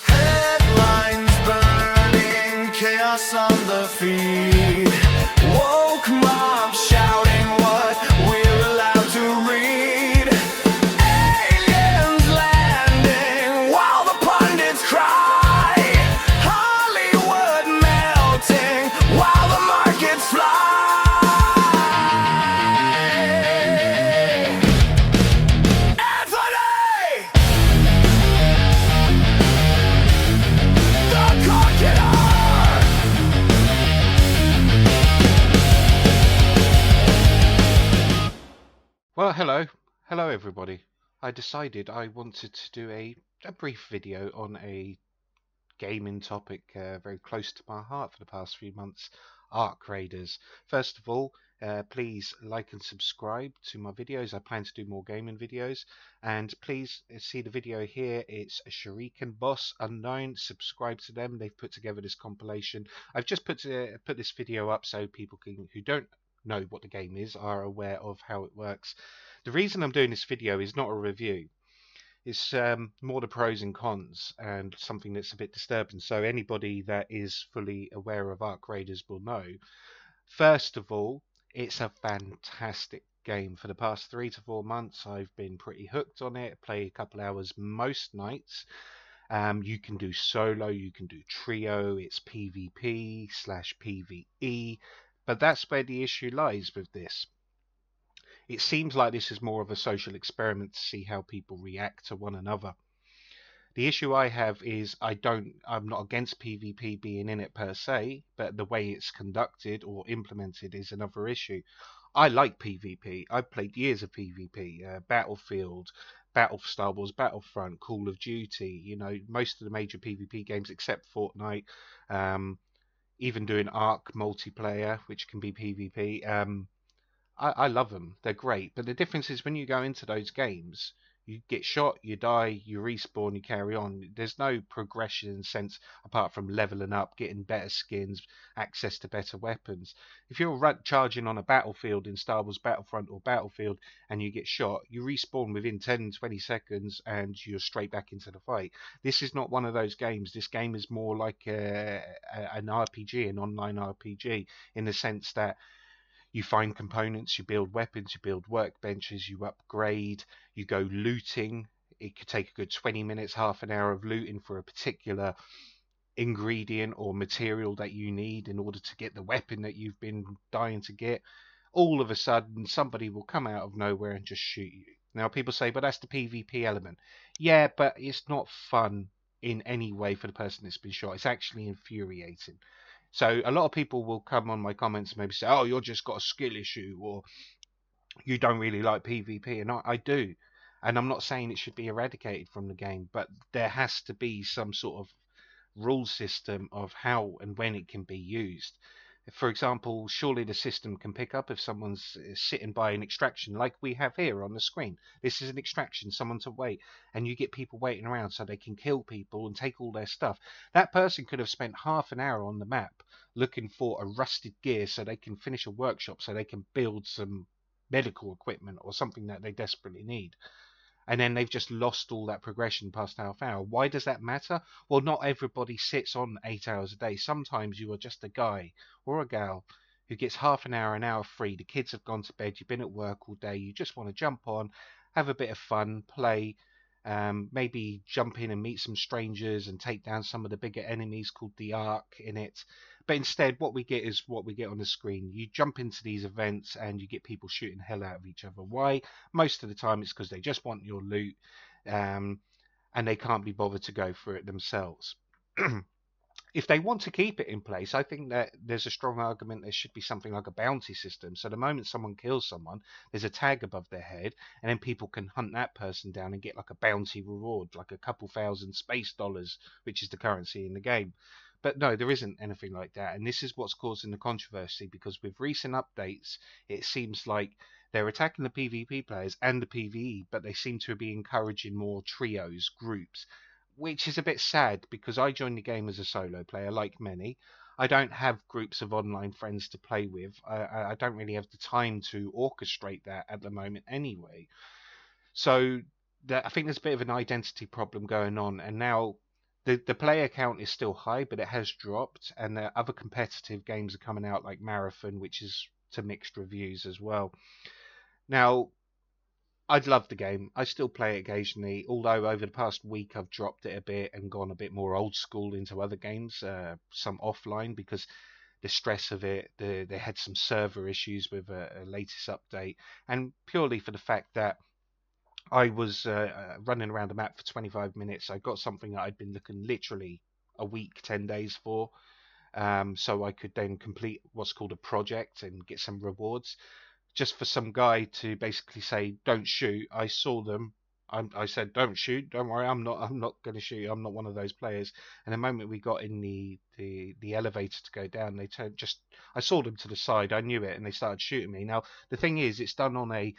Headlines burning, chaos on the feed. Woke mob shouting what we're allowed to read. Aliens landing while the pundits cry. Hollywood melting while the markets fly. Anthony! The Conqueror! Well, hello everybody. I decided I wanted to do a brief video on a gaming topic very close to my heart for the past few months, Ark Raiders. First of all, please like and subscribe to my videos. I plan to do more gaming videos, and please see the video here. It's a Shuriken Boss Unknown. Subscribe to them. They've put together this compilation. I've just put this video up so people who don't know what the game is are aware of how it works. The reason I'm doing this video is not a review. It's more the pros and cons and something that's a bit disturbing. So anybody that is fully aware of Ark Raiders will know. First of all, it's a fantastic game. For the past 3 to 4 months, I've been pretty hooked on it. Play a couple hours most nights. You can do solo, you can do trio. It's PvP/PvE. But that's where the issue lies with this. It seems like this is more of a social experiment to see how people react to one another. The issue I have is I'm not against PvP being in it per se, but the way it's conducted or implemented is another issue. I like PvP. I've played years of PvP, Battlefield, Star Wars Battlefront, Call of Duty, most of the major PvP games except Fortnite, even doing Ark multiplayer, which can be PvP. I love them. They're great. But the difference is when you go into those games, you get shot, you die, you respawn, you carry on. There's no progression in sense apart from leveling up, getting better skins, access to better weapons. If you're charging on a battlefield in Star Wars Battlefront or Battlefield and you get shot, you respawn within 10, 20 seconds and you're straight back into the fight. This is not one of those games. This game is more like an RPG, an online RPG, in the sense that you find components, you build weapons, you build workbenches, you upgrade, you go looting. It could take a good 20 minutes, half an hour of looting for a particular ingredient or material that you need in order to get the weapon that you've been dying to get. All of a sudden, somebody will come out of nowhere and just shoot you. Now, people say, but that's the PvP element. Yeah, but it's not fun in any way for the person that's been shot. It's actually infuriating. So a lot of people will come on my comments and maybe say, oh, you're just got a skill issue, or you don't really like PvP. And I do. And I'm not saying it should be eradicated from the game, but there has to be some sort of rule system of how and when it can be used. For example, surely the system can pick up if someone's sitting by an extraction like we have here on the screen. This is an extraction, someone to wait, and you get people waiting around so they can kill people and take all their stuff. That person could have spent half an hour on the map looking for a rusted gear so they can finish a workshop so they can build some medical equipment or something that they desperately need. And then they've just lost all that progression past half hour. Why does that matter? Well, not everybody sits on 8 hours a day. Sometimes you are just a guy or a gal who gets half an hour free. The kids have gone to bed, you've been at work all day, you just want to jump on, have a bit of fun, play, maybe jump in and meet some strangers and take down some of the bigger enemies called the Ark in it. But instead, what we get is what we get on the screen. You jump into these events and you get people shooting hell out of each other. Why? Most of the time it's because they just want your loot, and they can't be bothered to go for it themselves. If they want to keep it in place, I think that there's a strong argument there should be something like a bounty system. So the moment someone kills someone, there's a tag above their head, and then people can hunt that person down and get like a bounty reward, like a couple thousand space dollars, which is the currency in the game. But no, there isn't anything like that. And this is what's causing the controversy, because with recent updates, it seems like they're attacking the PvP players and the PvE, but they seem to be encouraging more trios, groups, which is a bit sad because I joined the game as a solo player, like many. I don't have groups of online friends to play with. I don't really have the time to orchestrate that at the moment anyway. So I think there's a bit of an identity problem going on, and now the player count is still high, but it has dropped, and other competitive games are coming out like Marathon, which is to mixed reviews as well. Now, I'd love the game. I still play it occasionally, although over the past week I've dropped it a bit and gone a bit more old school into other games, some offline because the stress of it. They had some server issues with a latest update, and purely for the fact that I was running around the map for 25 minutes. I got something that I'd been looking literally a week, 10 days for, so I could then complete what's called a project and get some rewards. Just for some guy to basically say, "Don't shoot." I saw them. I said, "Don't shoot. Don't worry. I'm not going to shoot. I'm not one of those players." And the moment we got in the elevator to go down, they turned just. I saw them to the side. I knew it, and they started shooting me. Now the thing is, it's done on a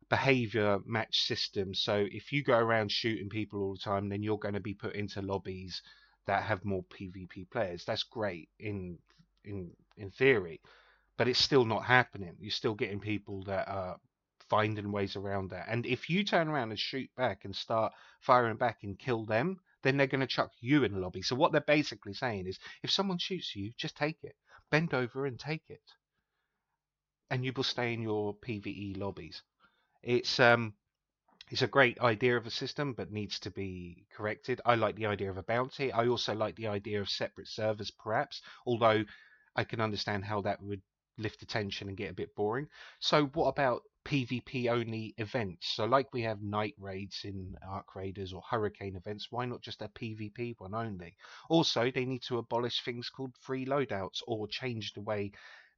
behavior match system. So if you go around shooting people all the time, then you're going to be put into lobbies that have more PvP players. That's great in theory, but it's still not happening. You're still getting people that are finding ways around that. And if you turn around and shoot back and start firing back and kill them, then they're going to chuck you in the lobby. So what they're basically saying is, if someone shoots you, just take it. Bend over and take it, and you will stay in your PvE lobbies. It's um it's a great idea of a system, but needs to be corrected. I like the idea of a bounty. I also like the idea of separate servers, perhaps, although I can understand how that would lift the tension and get a bit boring. So, what about PvP only events? So, like we have night raids in Arc Raiders or Hurricane events, why not just a PvP one only? Also, they need to abolish things called free loadouts or change the way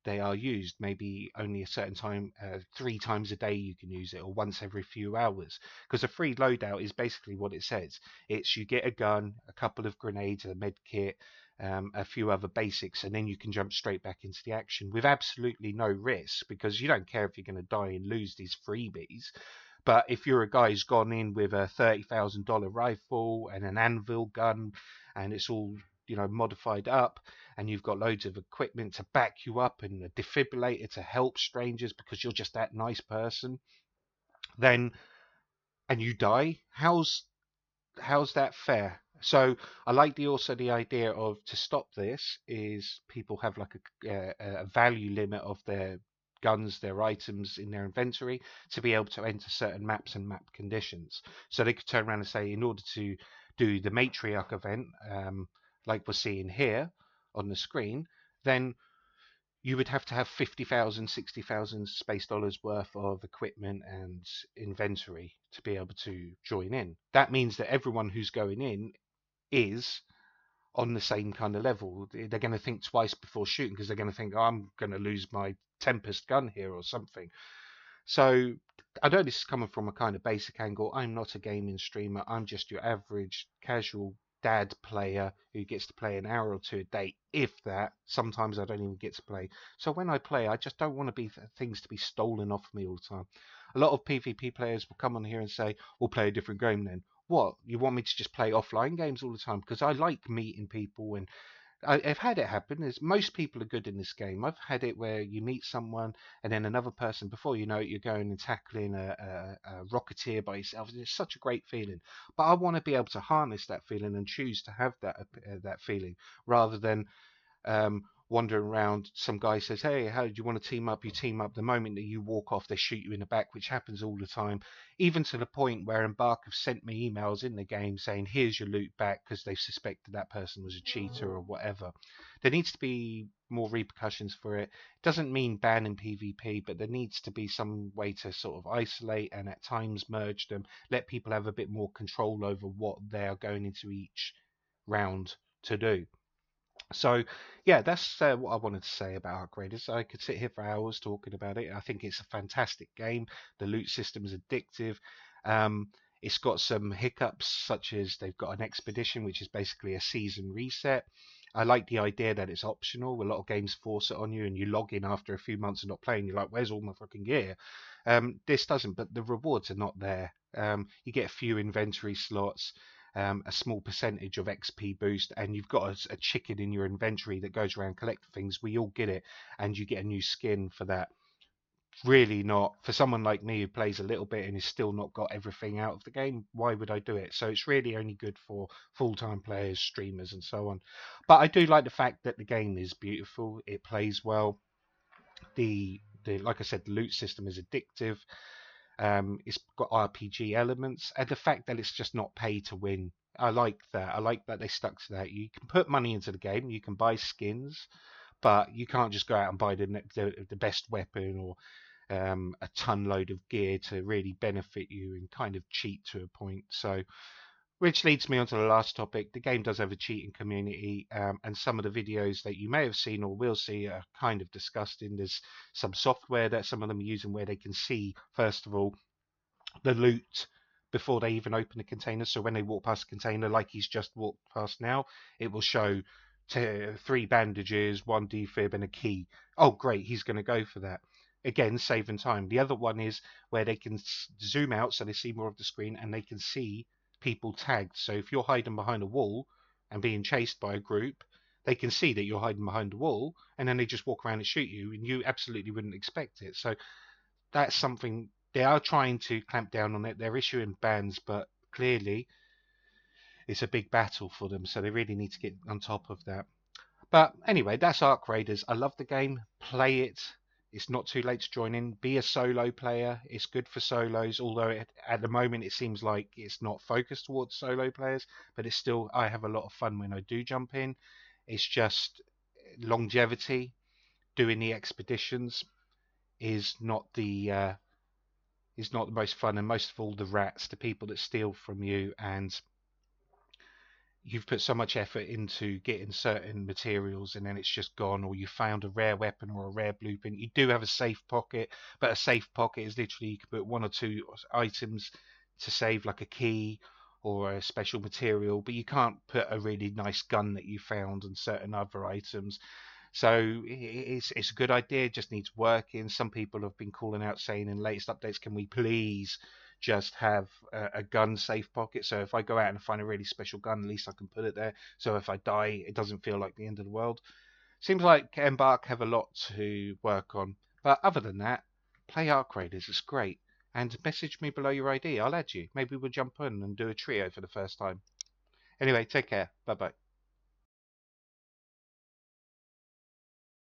they are used. Maybe only a certain time, 3 times a day you can use it, or once every few hours. Because a free loadout is basically what it says. It's you get a gun, a couple of grenades, a med kit, a few other basics, and then you can jump straight back into the action with absolutely no risk because you don't care if you're going to die and lose these freebies. But if you're a guy who's gone in with a $30,000 rifle and an anvil gun, and it's all modified up, and you've got loads of equipment to back you up and a defibrillator to help strangers because you're just that nice person, then and you die, how's that fair? So I like the idea of, to stop this, is people have like a value limit of their guns, their items in their inventory to be able to enter certain maps and map conditions. So they could turn around and say, in order to do the matriarch event, like we're seeing here on the screen, then you would have to have 50,000, 60,000 space dollars worth of equipment and inventory to be able to join in. That means that everyone who's going in is on the same kind of level. They're going to think twice before shooting because they're going to think, oh, I'm going to lose my Tempest gun here or something. So I know this is coming from a kind of basic angle. I'm not a gaming streamer. I'm just your average casual dad player who gets to play an hour or two a day, if that. Sometimes I don't even get to play. So when I play, I just don't want to be things to be stolen off me all the time. A lot of PvP players will come on here and say, "We'll play a different game then." What? You want me to just play offline games all the time? Because I like meeting people, and I've had it happen. As most people are good in this game. I've had it where you meet someone and then another person. Before you know it, you're going and tackling a rocketeer by yourself. It's such a great feeling. But I want to be able to harness that feeling and choose to have that feeling rather than wandering around. Some guy says, "Hey, how do you want to team up?" You team up. The moment that you walk off, they shoot you in the back, which happens all the time. Even to the point where Embark have sent me emails in the game saying, "Here's your loot back," because they suspected that person was a cheater or whatever. There needs to be more repercussions for it. It doesn't mean banning PvP, but there needs to be some way to sort of isolate and at times merge them, let people have a bit more control over what they are going into each round to do. So, yeah, that's what I wanted to say about Arc Raiders. I could sit here for hours talking about it. I think it's a fantastic game. The loot system is addictive. Um, it's got some hiccups, such as they've got an expedition, which is basically a season reset. I like the idea that it's optional. A lot of games force it on you, and you log in after a few months of not playing. You're like, "Where's all my fucking gear?" This doesn't, but the rewards are not there. You get a few inventory slots. a small percentage of XP boost, and you've got a chicken in your inventory that goes around collecting things. We all get it, and you get a new skin for that. Really not for someone like me who plays a little bit and has still not got everything out of the game. Why would I do it? So it's really only good for full-time players, streamers, and so on. But I do like the fact that the game is beautiful. It plays well. The like I said, the loot system is addictive. It's got RPG elements, and the fact that it's just not pay to win. I like that. I like that they stuck to that. You can put money into the game. You can buy skins, but you can't just go out and buy the best weapon or a ton load of gear to really benefit you and kind of cheat to a point. So, which leads me on to the last topic. The game does have a cheating community, and some of the videos that you may have seen or will see are kind of disgusting. There's some software that some of them are using where they can see, first of all, the loot before they even open the container. So when they walk past the container, like he's just walked past now, it will show 3 bandages, 1 defib, and a key. Oh, great, he's going to go for that. Again, saving time. The other one is where they can zoom out so they see more of the screen and they can see people tagged. So if you're hiding behind a wall and being chased by a group, they can see that you're hiding behind a wall, and then they just walk around and shoot you, and you absolutely wouldn't expect it. So that's something they are trying to clamp down on it. They're issuing bans, but clearly it's a big battle for them, so they really need to get on top of that. But anyway, that's Arc Raiders. I love the game. Play it. It's not too late to join in. Be a solo player. It's good for solos, although at the moment it seems like it's not focused towards solo players, but it's still, I have a lot of fun when I do jump in. It's just longevity. Doing the expeditions is not the most fun, and most of all the rats, the people that steal from you, and you've put so much effort into getting certain materials and then it's just gone, or you found a rare weapon or a rare blueprint. You do have a safe pocket, but a safe pocket is literally you can put 1 or 2 items to save, like a key or a special material, but you can't put a really nice gun that you found and certain other items. So it's a good idea, just needs working. Some people have been calling out saying in latest updates, can we please just have a gun safe pocket? So if I go out and find a really special gun, at least I can put it there. So if I die, it doesn't feel like the end of the world. Seems like Embark have a lot to work on. But other than that, play Arc Raiders, it's great. And message me below your ID, I'll add you. Maybe we'll jump in and do a trio for the first time. Anyway, take care. Bye bye.